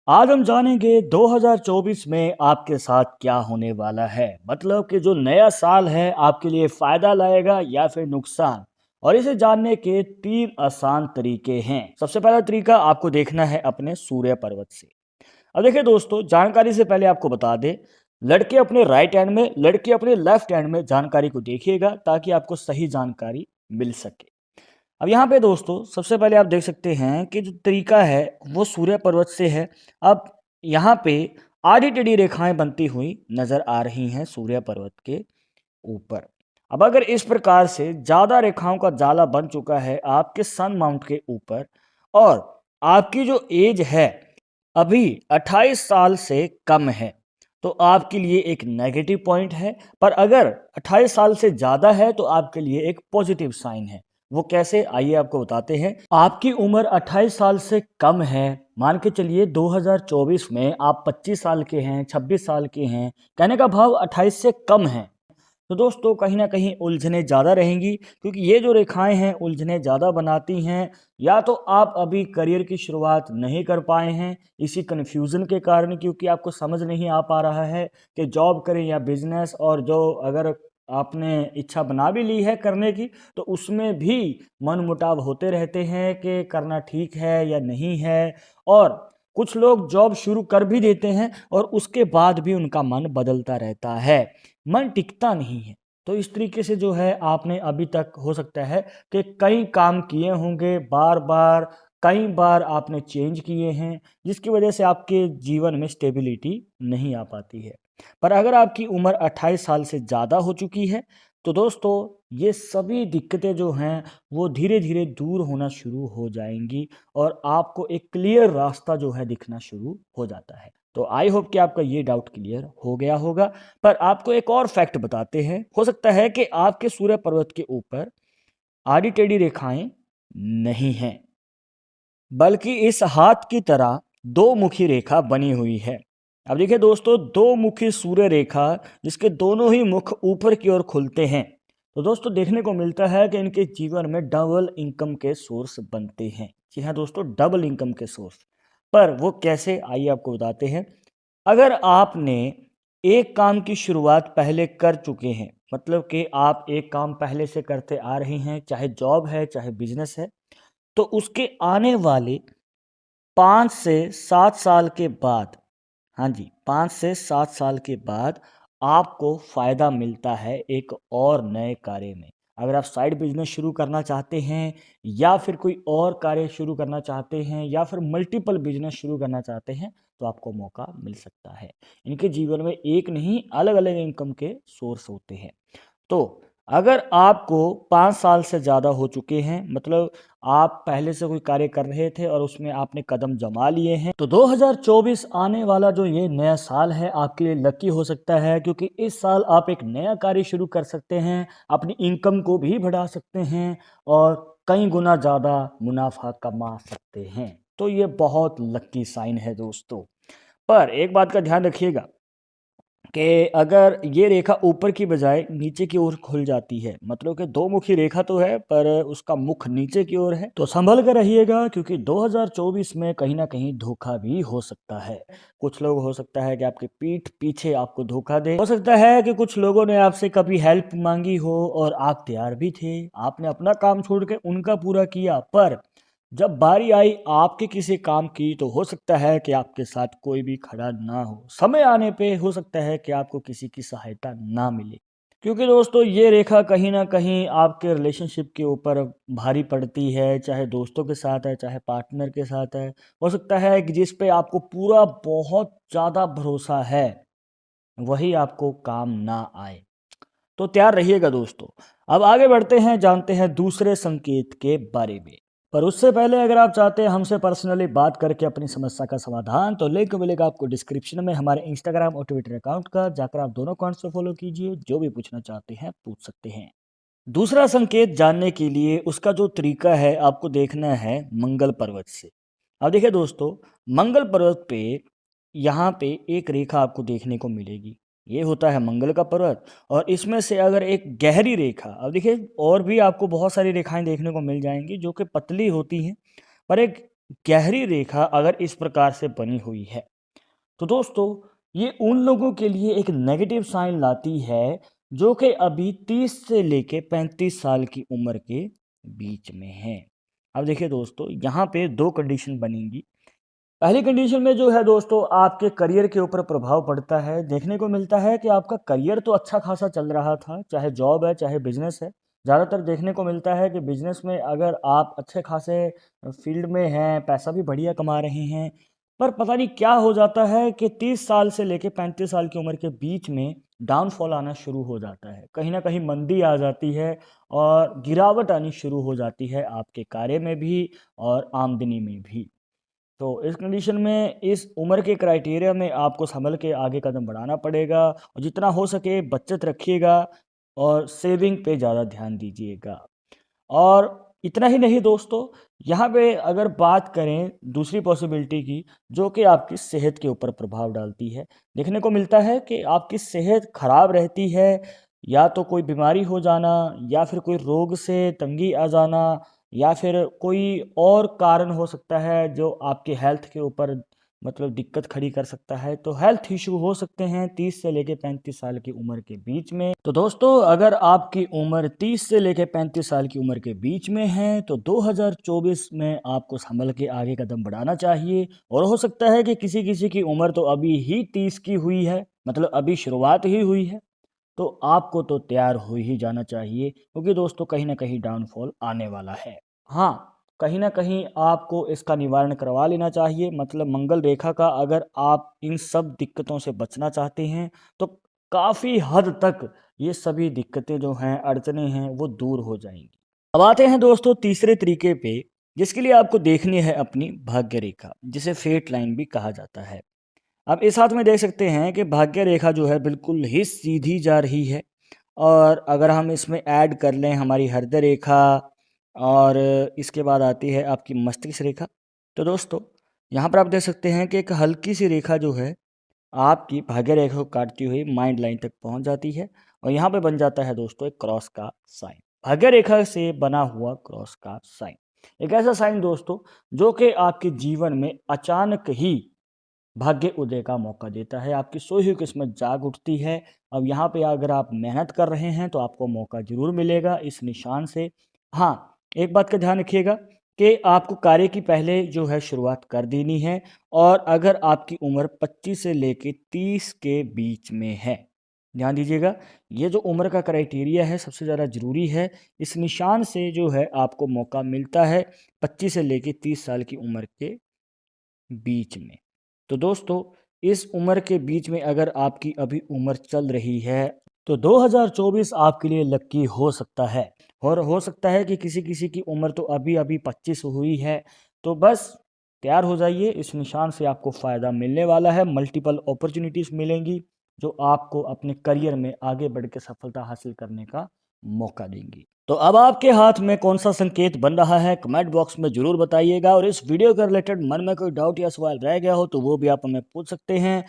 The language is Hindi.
आज हम जानेंगे 2024 में आपके साथ क्या होने वाला है। मतलब कि जो नया साल है आपके लिए फायदा लाएगा या फिर नुकसान। और इसे जानने के 3 आसान तरीके हैं। सबसे पहला तरीका आपको देखना है अपने सूर्य पर्वत से। अब देखिए दोस्तों, जानकारी से पहले आपको बता दें, लड़के अपने राइट हैंड में, लड़के अपने लेफ्ट हैंड में जानकारी को देखिएगा ताकि आपको सही जानकारी मिल सके। अब यहाँ पे दोस्तों सबसे पहले आप देख सकते हैं कि जो तरीका है वो सूर्य पर्वत से है। अब यहाँ पे आड़ी टेढ़ी रेखाएं बनती हुई नजर आ रही हैं सूर्य पर्वत के ऊपर। अब अगर इस प्रकार से ज्यादा रेखाओं का जाला बन चुका है आपके सन माउंट के ऊपर, और आपकी जो एज है अभी 28 साल से कम है, तो आपके लिए एक नेगेटिव पॉइंट है। पर अगर 28 साल से ज़्यादा है तो आपके लिए एक पॉजिटिव साइन है। वो कैसे, आइए आपको बताते हैं। आपकी उम्र 28 साल से कम है, मान के चलिए 2024 में आप 25 साल के हैं, 26 साल के हैं, कहने का भाव 28 से कम है। तो दोस्तों कहीं ना कहीं उलझने ज़्यादा रहेंगी, क्योंकि ये जो रेखाएं हैं उलझने ज़्यादा बनाती हैं। या तो आप अभी करियर की शुरुआत नहीं कर पाए हैं इसी कन्फ्यूज़न के कारण, क्योंकि आपको समझ नहीं आ पा रहा है कि जॉब करें या बिजनेस। और जो अगर आपने इच्छा बना भी ली है करने की, तो उसमें भी मन मुटाव होते रहते हैं कि करना ठीक है या नहीं है। और कुछ लोग जॉब शुरू कर भी देते हैं और उसके बाद भी उनका मन बदलता रहता है, मन टिकता नहीं है। तो इस तरीके से जो है आपने अभी तक हो सकता है कि कई काम किए होंगे बार बार, कई बार आपने चेंज किए हैं, जिसकी वजह से आपके जीवन में स्टेबिलिटी नहीं आ पाती है। पर अगर आपकी उम्र 28 साल से ज़्यादा हो चुकी है तो दोस्तों ये सभी दिक्कतें जो हैं वो धीरे धीरे दूर होना शुरू हो जाएंगी, और आपको एक क्लियर रास्ता जो है दिखना शुरू हो जाता है। तो आई होप कि आपका ये डाउट क्लियर हो गया होगा। पर आपको एक और फैक्ट बताते हैं। हो सकता है कि आपके सूर्य पर्वत के ऊपर आड़ी टेढ़ी रेखाएं नहीं हैं, बल्कि इस हाथ की तरह दो मुखी रेखा बनी हुई है। अब देखिए दोस्तों, दो मुखी सूर्य रेखा जिसके दोनों ही मुख ऊपर की ओर खुलते हैं, तो दोस्तों देखने को मिलता है कि इनके जीवन में डबल इनकम के सोर्स बनते हैं। जी हाँ दोस्तों, डबल इनकम के सोर्स। पर वो कैसे, आइए आपको बताते हैं। अगर आपने एक काम की शुरुआत पहले कर चुके हैं, मतलब कि आप एक काम पहले से करते आ रहे हैं, चाहे जॉब है चाहे बिजनेस है, तो उसके आने वाले 5 से 7 साल के बाद, हाँ जी, 5 से 7 साल के बाद आपको फायदा मिलता है एक और नए कार्य में। अगर आप साइड बिजनेस शुरू करना चाहते हैं, या फिर कोई और कार्य शुरू करना चाहते हैं, या फिर मल्टीपल बिजनेस शुरू करना चाहते हैं, तो आपको मौका मिल सकता है। इनके जीवन में एक नहीं, अलग अलग इनकम के सोर्स होते हैं। तो अगर आपको 5 साल से ज़्यादा हो चुके हैं, मतलब आप पहले से कोई कार्य कर रहे थे और उसमें आपने कदम जमा लिए हैं, तो 2024 आने वाला जो ये नया साल है आपके लिए लकी हो सकता है, क्योंकि इस साल आप एक नया कार्य शुरू कर सकते हैं, अपनी इनकम को भी बढ़ा सकते हैं और कई गुना ज़्यादा मुनाफा कमा सकते हैं। तो ये बहुत लकी साइन है दोस्तों। पर एक बात का ध्यान रखिएगा कि अगर ये रेखा ऊपर की बजाय नीचे की ओर खुल जाती है, मतलब कि दो मुखी रेखा तो है पर उसका मुख नीचे की ओर है, तो संभल कर रहिएगा, क्योंकि 2024 में कहीं ना कहीं धोखा भी हो सकता है। कुछ लोग हो सकता है कि आपके पीठ पीछे आपको धोखा दे। हो सकता है कि कुछ लोगों ने आपसे कभी हेल्प मांगी हो और आप तैयार भी थे, आपने अपना काम छोड़ के उनका पूरा किया, पर जब बारी आई आपके किसी काम की तो हो सकता है कि आपके साथ कोई भी खड़ा ना हो। समय आने पे हो सकता है कि आपको किसी की सहायता ना मिले, क्योंकि दोस्तों ये रेखा कहीं ना कहीं आपके रिलेशनशिप के ऊपर भारी पड़ती है, चाहे दोस्तों के साथ है चाहे पार्टनर के साथ है। हो सकता है कि जिस पे आपको पूरा बहुत ज़्यादा भरोसा है वही आपको काम ना आए। तो तैयार रहिएगा दोस्तों। अब आगे बढ़ते हैं, जानते हैं दूसरे संकेत के बारे में। पर उससे पहले अगर आप चाहते हैं हमसे पर्सनली बात करके अपनी समस्या का समाधान, तो लिंक मिलेगा आपको डिस्क्रिप्शन में हमारे इंस्टाग्राम और ट्विटर अकाउंट का, जाकर आप दोनों अकाउंट्स को फॉलो कीजिए। जो भी पूछना चाहते हैं पूछ सकते हैं। दूसरा संकेत जानने के लिए उसका जो तरीका है आपको देखना है मंगल पर्वत से। अब देखिए दोस्तों, मंगल पर्वत पे यहाँ पे एक रेखा आपको देखने को मिलेगी। ये होता है मंगल का पर्वत, और इसमें से अगर एक गहरी रेखा, अब देखिए और भी आपको बहुत सारी रेखाएं देखने को मिल जाएंगी जो कि पतली होती हैं, पर एक गहरी रेखा अगर इस प्रकार से बनी हुई है तो दोस्तों ये उन लोगों के लिए एक नेगेटिव साइन लाती है जो कि अभी 30 से लेके 35 साल की उम्र के बीच में है। अब देखिए दोस्तों, यहाँ पे दो कंडीशन बनेंगी। पहली कंडीशन में जो है दोस्तों, आपके करियर के ऊपर प्रभाव पड़ता है। देखने को मिलता है कि आपका करियर तो अच्छा खासा चल रहा था, चाहे जॉब है चाहे बिजनेस है। ज़्यादातर देखने को मिलता है कि बिजनेस में अगर आप अच्छे खासे फील्ड में हैं, पैसा भी बढ़िया कमा रहे हैं, पर पता नहीं क्या हो जाता है कि 30 साल से लेके 35 साल की उम्र के बीच में डाउनफॉल आना शुरू हो जाता है। कहीं ना कहीं मंदी आ जाती है और गिरावट आनी शुरू हो जाती है आपके कार्य में भी और आमदनी में भी। तो इस कंडीशन में इस उम्र के क्राइटेरिया में आपको संभल के आगे कदम बढ़ाना पड़ेगा और जितना हो सके बचत रखिएगा और सेविंग पे ज़्यादा ध्यान दीजिएगा। और इतना ही नहीं दोस्तों, यहाँ पे अगर बात करें दूसरी पॉसिबिलिटी की, जो कि आपकी सेहत के ऊपर प्रभाव डालती है। देखने को मिलता है कि आपकी सेहत खराब रहती है, या तो कोई बीमारी हो जाना, या फिर कोई रोग से तंगी आ जाना, या फिर कोई और कारण हो सकता है जो आपके हेल्थ के ऊपर मतलब दिक्कत खड़ी कर सकता है। तो हेल्थ इशू हो सकते हैं 30 से लेके 35 साल की उम्र के बीच में। तो दोस्तों, अगर आपकी उम्र 30 से लेके 35 साल की उम्र के बीच में है तो 2024 में आपको संभल के आगे कदम बढ़ाना चाहिए। और हो सकता है कि किसी किसी की उम्र तो अभी ही 30 की हुई है, मतलब अभी शुरुआत ही हुई है, तो आपको तो तैयार हो ही जाना चाहिए, क्योंकि दोस्तों कहीं ना कहीं डाउनफॉल आने वाला है। हाँ, कहीं न कहीं आपको इसका निवारण करवा लेना चाहिए। मतलब मंगल रेखा का अगर आप इन सब दिक्कतों से बचना चाहते हैं, तो काफ़ी हद तक ये सभी दिक्कतें जो हैं, अड़चनें हैं, वो दूर हो जाएँगी। अब आते हैं दोस्तों तीसरे तरीके पे, जिसके लिए आपको देखनी है अपनी भाग्य रेखा, जिसे फेट लाइन भी कहा जाता है। आप इस हाथ में देख सकते हैं कि भाग्य रेखा जो है बिल्कुल ही सीधी जा रही है, और अगर हम इसमें ऐड कर लें हमारी हृदय रेखा, और इसके बाद आती है आपकी मस्तिष्क रेखा, तो दोस्तों यहाँ पर आप देख सकते हैं कि एक हल्की सी रेखा जो है आपकी भाग्य रेखा को काटती हुई माइंड लाइन तक पहुँच जाती है, और यहाँ पे बन जाता है दोस्तों एक क्रॉस का साइन। भाग्य रेखा से बना हुआ क्रॉस का साइन एक ऐसा साइन दोस्तों जो कि आपके जीवन में अचानक ही भाग्य उदय का मौका देता है। आपकी सोई हुई किस्मत जाग उठती है। अब यहाँ पे अगर आप मेहनत कर रहे हैं तो आपको मौका ज़रूर मिलेगा इस निशान से। हाँ, एक बात का ध्यान रखिएगा कि आपको कार्य की पहले जो है शुरुआत कर देनी है, और अगर आपकी उम्र 25 से लेके 30 के बीच में है, ध्यान दीजिएगा, ये जो उम्र का क्राइटेरिया है सबसे ज़्यादा ज़रूरी है। इस निशान से जो है आपको मौका मिलता है 25 से लेके 30 साल की उम्र के बीच में। तो दोस्तों, इस उम्र के बीच में अगर आपकी अभी उम्र चल रही है तो 2024 आपके लिए लकी हो सकता है। और हो सकता है कि किसी किसी की उम्र तो अभी अभी 25 हुई है। तो बस तैयार हो जाइए, इस निशान से आपको फ़ायदा मिलने वाला है। मल्टीपल अपॉर्चुनिटीज़ मिलेंगी जो आपको अपने करियर में आगे बढ़ के सफलता हासिल करने का मौका देंगी। तो अब आपके हाथ में कौन सा संकेत बन रहा है, कमेंट बॉक्स में ज़रूर बताइएगा। और इस वीडियो के रिलेटेड मन में कोई डाउट या सवाल रह गया हो तो वो भी आप हमें पूछ सकते हैं।